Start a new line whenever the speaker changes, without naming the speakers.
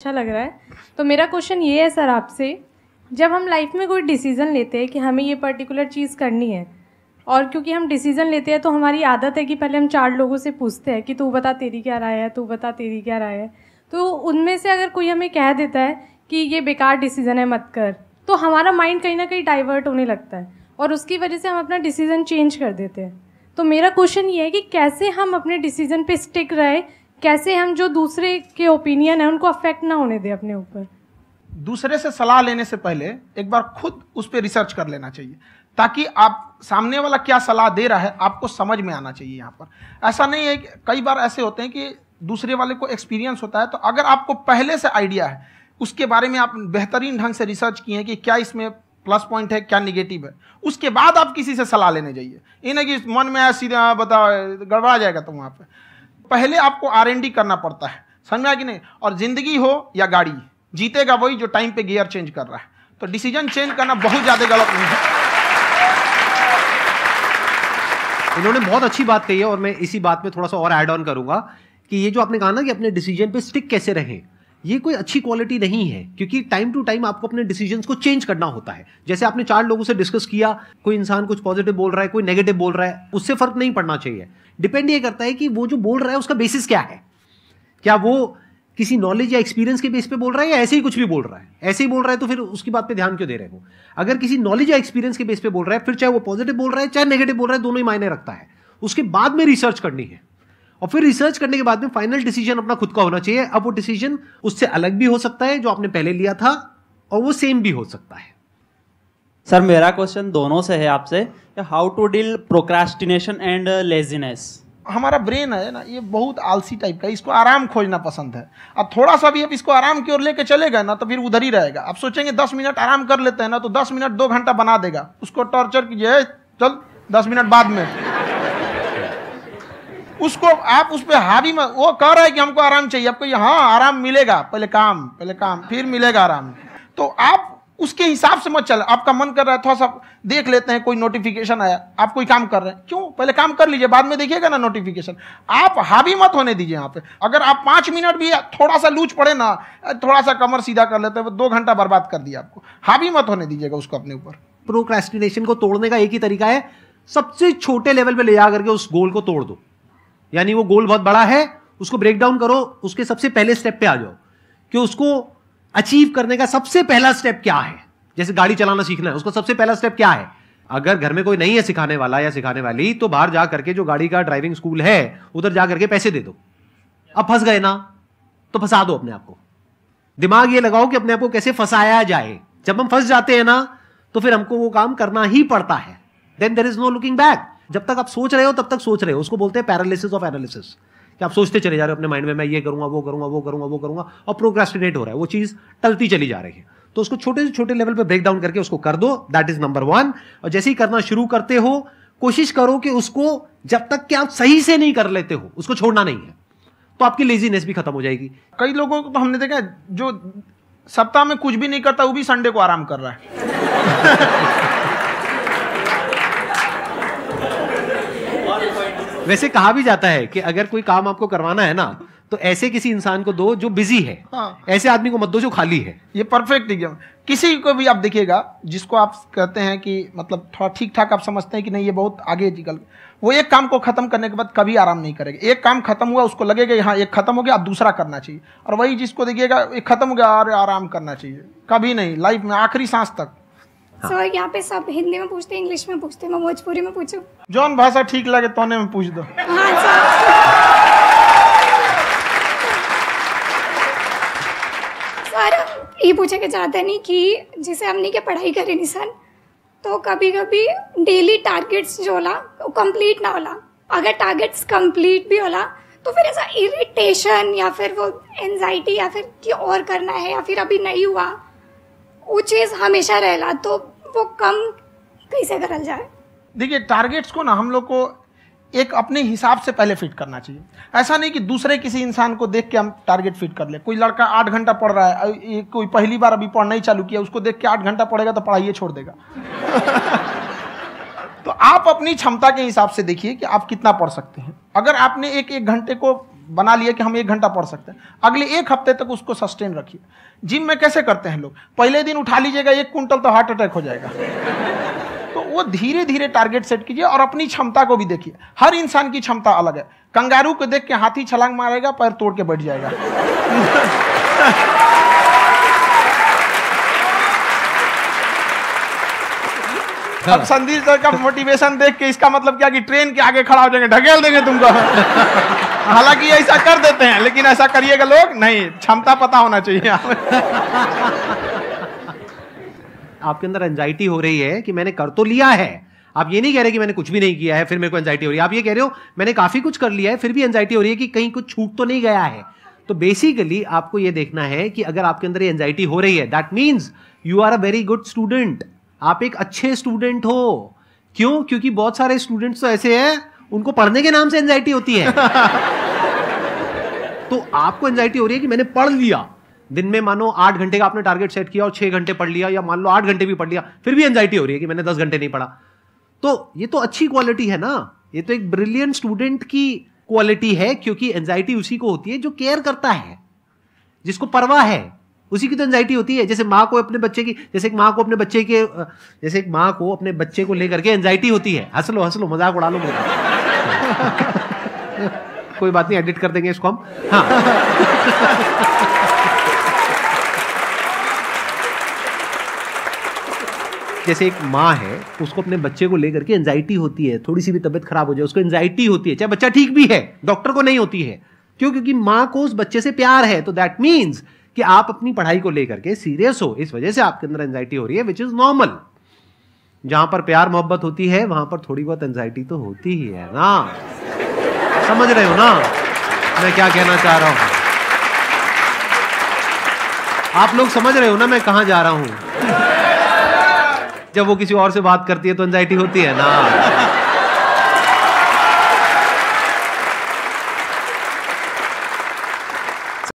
अच्छा लग रहा है। तो मेरा क्वेश्चन ये है सर आपसे, जब हम लाइफ में कोई डिसीज़न लेते हैं कि हमें ये पर्टिकुलर चीज़ करनी है, और क्योंकि हम डिसीज़न लेते हैं तो हमारी आदत है कि पहले हम 4 लोगों से पूछते हैं कि तू बता तेरी क्या राय है, तू बता तेरी क्या राय है। तो उनमें से अगर कोई हमें कह देता है कि ये बेकार डिसीज़न है मत कर, तो हमारा माइंड कहीं ना कहीं डाइवर्ट होने लगता है और उसकी वजह से हम अपना डिसीज़न चेंज कर देते हैं। तो मेरा क्वेश्चन ये है कि कैसे हम अपने डिसीज़न पे स्टिक रहे, कैसे हम जो दूसरे के ओपिनियन है उनको अफेक्ट ना होने दें अपने ऊपर।
दूसरे से सलाह लेने से पहले एक बार खुद उस पर रिसर्च कर लेना चाहिए, ताकि आप सामने वाला क्या सलाह दे रहा है आपको समझ में आना चाहिए। यहाँ पर ऐसा नहीं है कि कई बार ऐसे होते हैं कि दूसरे वाले को एक्सपीरियंस होता है, तो अगर आपको पहले से आइडिया है, उसके बारे में आप बेहतरीन ढंग से रिसर्च किए हैं कि क्या इसमें प्लस पॉइंट है क्या निगेटिव है, उसके बाद आप किसी से सलाह लेने जाइए। ये नहीं कि मन में सीधा बता गड़बड़ा जाएगा। तो वहाँ पर पहले आपको R&D करना पड़ता है, समझ में आया कि नहीं। और जिंदगी हो या गाड़ी, जीतेगा वही जो टाइम पे गियर चेंज कर रहा है। तो डिसीजन चेंज करना बहुत ज्यादा गलत नहीं है।
इन्होंने बहुत अच्छी बात कही है और मैं इसी बात में थोड़ा सा और ऐड ऑन करूंगा कि ये जो आपने कहा ना कि अपने डिसीजन पे स्टिक कैसे रहें, ये कोई अच्छी क्वालिटी नहीं है, क्योंकि टाइम टू टाइम आपको अपने डिसीजंस को चेंज करना होता है। जैसे आपने 4 लोगों से डिस्कस किया, कोई इंसान कुछ पॉजिटिव बोल रहा है, कोई नेगेटिव बोल रहा है, उससे फर्क नहीं पड़ना चाहिए। डिपेंड ये करता है कि वो जो बोल रहा है उसका बेसिस क्या है। क्या वो किसी नॉलेज या एक्सपीरियंस के बेस पे बोल रहा है या ऐसे ही कुछ भी बोल रहा है। ऐसे ही बोल रहा है तो फिर उसकी बात पे ध्यान क्यों दे रहे हो। अगर किसी नॉलेज या एक्सपीरियंस के बेस पे बोल रहा है, फिर चाहे वो पॉजिटिव बोल रहा है चाहे नेगेटिव बोल रहा है, दोनों ही मायने रखता है। उसके बाद में रिसर्च करनी है और फिर रिसर्च करने के बाद में फाइनल डिसीजन अपना खुद का होना चाहिए। अब वो डिसीजन उससे अलग भी हो सकता है जो आपने पहले लिया था, और वो सेम भी हो सकता है।
सर मेरा क्वेश्चन दोनों से है आपसे, how to deal procrastination and laziness.
हमारा ब्रेन है ना, ये बहुत आलसी टाइप का, इसको आराम खोजना पसंद है। अब थोड़ा सा भी अब इसको आराम की ओर लेके चले गए ना तो फिर उधर ही रहेगा। आप सोचेंगे 10 मिनट आराम कर लेते हैं ना, तो 10 मिनट 2 घंटा बना देगा। उसको टॉर्चर कीजिए, चल 10 मिनट बाद में। उसको आप उस पर हावी में, वो कह रहा है कि हमको आराम चाहिए, आपको हाँ आराम मिलेगा, पहले काम फिर मिलेगा आराम। तो आप उसके हिसाब से मत चल। आपका मन कर रहा है थोड़ा सा देख लेते हैं, कोई नोटिफिकेशन आया, आप कोई काम कर रहे हैं, क्यों पहले काम कर लीजिए, बाद में देखिएगा ना नोटिफिकेशन। आप हावी मत होने दीजिए यहाँ पे। अगर आप 5 मिनट भी थोड़ा सा लूज पड़े ना, थोड़ा सा कमर सीधा कर लेते हैं, 2 घंटा बर्बाद कर दिया आपको। हावी मत होने दीजिएगा उसको अपने ऊपर।
प्रोक्रेस्टिनेशन को तोड़ने का एक ही तरीका है, सबसे छोटे लेवल पे ले जा करके उस गोल को तोड़ दो। यानी वो गोल बहुत बड़ा है, उसको ब्रेक डाउन करो, उसके सबसे पहले स्टेप पे आ जाओ कि उसको अचीव करने का सबसे पहला स्टेप क्या है। जैसे गाड़ी चलाना सीखना है, उसका सबसे पहला स्टेप क्या है। अगर घर में कोई नहीं है सिखाने वाला या सिखाने वाली, तो बाहर जा करके जो गाड़ी का ड्राइविंग स्कूल है उधर जा करके पैसे दे दो। अब फंस गए ना तो फंसा दो अपने आप को। दिमाग ये लगाओ कि अपने आप को कैसे फंसाया जाए। जब हम फंस जाते हैं ना तो फिर हमको वो काम करना ही पड़ता है। Then there is no looking back. जब तक आप सोच रहे हो तब तक सोच रहे हो, उसको बोलते हैं पैरालिसिस ऑफ एनालिसिस, कि आप सोचते चले जा रहे हो अपने माइंड में, मैं ये करूंगा वो करूंगा वो करूंगा वो करूंगा, और प्रोक्रेस्टिनेट हो रहा है, वो चीज टलती चली जा रही है। तो उसको छोटे से छोटे लेवल पे ब्रेक डाउन करके उसको कर दो। That is number 1। और जैसे ही करना शुरू करते हो, कोशिश करो कि उसको जब तक कि आप सही से नहीं कर लेते हो उसको छोड़ना नहीं है, तो आपकी लेजीनेस भी खत्म हो जाएगी।
कई लोगों को तो हमने देखा जो सप्ताह में कुछ भी नहीं करता, वो भी संडे को आराम कर रहा है।
वैसे कहा भी जाता है कि अगर कोई काम आपको करवाना है ना, तो ऐसे किसी इंसान को दो जो बिजी है।
हाँ।
ऐसे आदमी को मत दो जो खाली है।
ये परफेक्ट एग्जाम। किसी को भी आप देखिएगा जिसको आप कहते हैं कि मतलब थोड़ा ठीक ठाक आप समझते हैं कि नहीं ये बहुत आगे निकल, वो एक काम को खत्म करने के बाद कभी आराम नहीं करेगा। एक काम खत्म हुआ उसको लगेगा हाँ एक खत्म हो गया, अब दूसरा करना चाहिए। और वही जिसको देखिएगा एक खत्म हो गया और आराम करना चाहिए, कभी नहीं, लाइफ में आखिरी सांस तक।
हाँ। सर यहाँ पे सब हिंदी में पूछते हैं, इंग्लिश में पूछते हैं, मैं भोजपुरी में पूछूं?
जौन भाषा ठीक लगे तोने में पूछ दो।
हाँ सर। सर ये पूछे के चाहते नहीं कि जैसे हमने क्या पढ़ाई करी नहीं सर, तो कभी कभी डेली टारगेट्स जो होला वो कंप्लीट ना होला। अगर टारगेट्स कंप्लीट भी होला तो फिर ऐसा इरिटेशन या फिर वो एंजाइटी या फिर कि और करना है या फिर अभी नहीं हुआ, वो चीज़ हमेशा रहेला। तो वो कम कैसे करल जाए?
देखिए टारगेट्स को ना हम लोग को एक अपने हिसाब से पहले फिट करना चाहिए। ऐसा नहीं कि दूसरे किसी इंसान को देख के हम टारगेट फिट कर ले। कोई लड़का 8 घंटा पढ़ रहा है, कोई पहली बार अभी पढ़ना ही चालू किया, उसको देख के 8 घंटा पढ़ेगा तो पढ़ाइए छोड़ देगा। तो आप अपनी क्षमता के हिसाब से देखिए कि आप कितना पढ़ सकते हैं। अगर आपने एक घंटे को बना लिए कि हम 1 घंटा पढ़ सकते हैं, अगले 1 हफ्ते तक उसको सस्टेन रखिए। जिम में कैसे करते हैं लोग, पहले दिन उठा लीजिएगा 1 कुंटल तो हार्ट अटैक हो जाएगा। तो वो धीरे धीरे टारगेट सेट कीजिए और अपनी क्षमता को भी देखिए। हर इंसान की क्षमता अलग है। कंगारू को देख के हाथी छलांग मारेगा, पैर तोड़ के बैठ जाएगा। अब संदीप सर का मोटिवेशन देख के इसका मतलब क्या कि ट्रेन के आगे खड़ा हो जाएंगे, ढकेल देंगे तुमको। हालांकि ऐसा कर देते हैं, लेकिन ऐसा करिएगा लोग नहीं, क्षमता पता होना चाहिए।
आपके अंदर एंजाइटी हो रही है कि मैंने कर तो लिया है, आप ये नहीं कह रहे कि मैंने कुछ भी नहीं किया है फिर मेरे को एंजाइटी हो रही है, आप ये कह रहे हो मैंने काफी कुछ कर लिया है फिर भी एंजाइटी हो रही है कि कहीं कुछ छूट तो नहीं गया है। तो बेसिकली आपको ये देखना है कि अगर आपके अंदर ये एंजाइटी हो रही है, that means you are a very good student, आप एक अच्छे स्टूडेंट हो। क्यों? क्योंकि बहुत सारे स्टूडेंट्स तो ऐसे हैं उनको पढ़ने के नाम से एंजाइटी होती है। तो आपको एंजाइटी हो रही है कि मैंने पढ़ लिया, दिन में मानो 8 घंटे का आपने टारगेट सेट किया और 6 घंटे पढ़ लिया, या मान लो 8 घंटे भी पढ़ लिया, फिर भी एंजाइटी हो रही है कि मैंने 10 घंटे नहीं पढ़ा। तो ये तो अच्छी क्वालिटी है ना, ये तो एक ब्रिलियंट स्टूडेंट की क्वालिटी है, क्योंकि एंजाइटी उसी को होती है जो केयर करता है, जिसको परवाह है, उसी की तो एंजाइटी होती है। जैसे माँ को अपने बच्चे की, जैसे एक माँ को अपने बच्चे को लेकर के एंजाइटी होती है। हंस लो मजाक उड़ा लो मेरा। कोई बात नहीं, एडिट कर देंगे इसको हम। हाँ। जैसे एक माँ है, उसको अपने बच्चे को लेकर के एंजाइटी होती है, थोड़ी सी भी तबीयत खराब हो जाए उसको एंजाइटी होती है, चाहे बच्चा ठीक भी है, डॉक्टर को नहीं होती है। क्यों? क्योंकि माँ को उस बच्चे से प्यार है। तो दैट मीन्स कि आप अपनी पढ़ाई को लेकर के सीरियस हो, इस वजह से आपके अंदर एंजाइटी हो रही है, विच इज नॉर्मल। जहां पर प्यार मोहब्बत होती है वहां पर थोड़ी बहुत एंजाइटी तो होती ही है ना। समझ रहे हो ना मैं क्या कहना चाह रहा हूं? आप लोग समझ रहे हो ना मैं कहां जा रहा हूं? जब वो किसी और से बात करती है तो एंजाइटी होती है ना।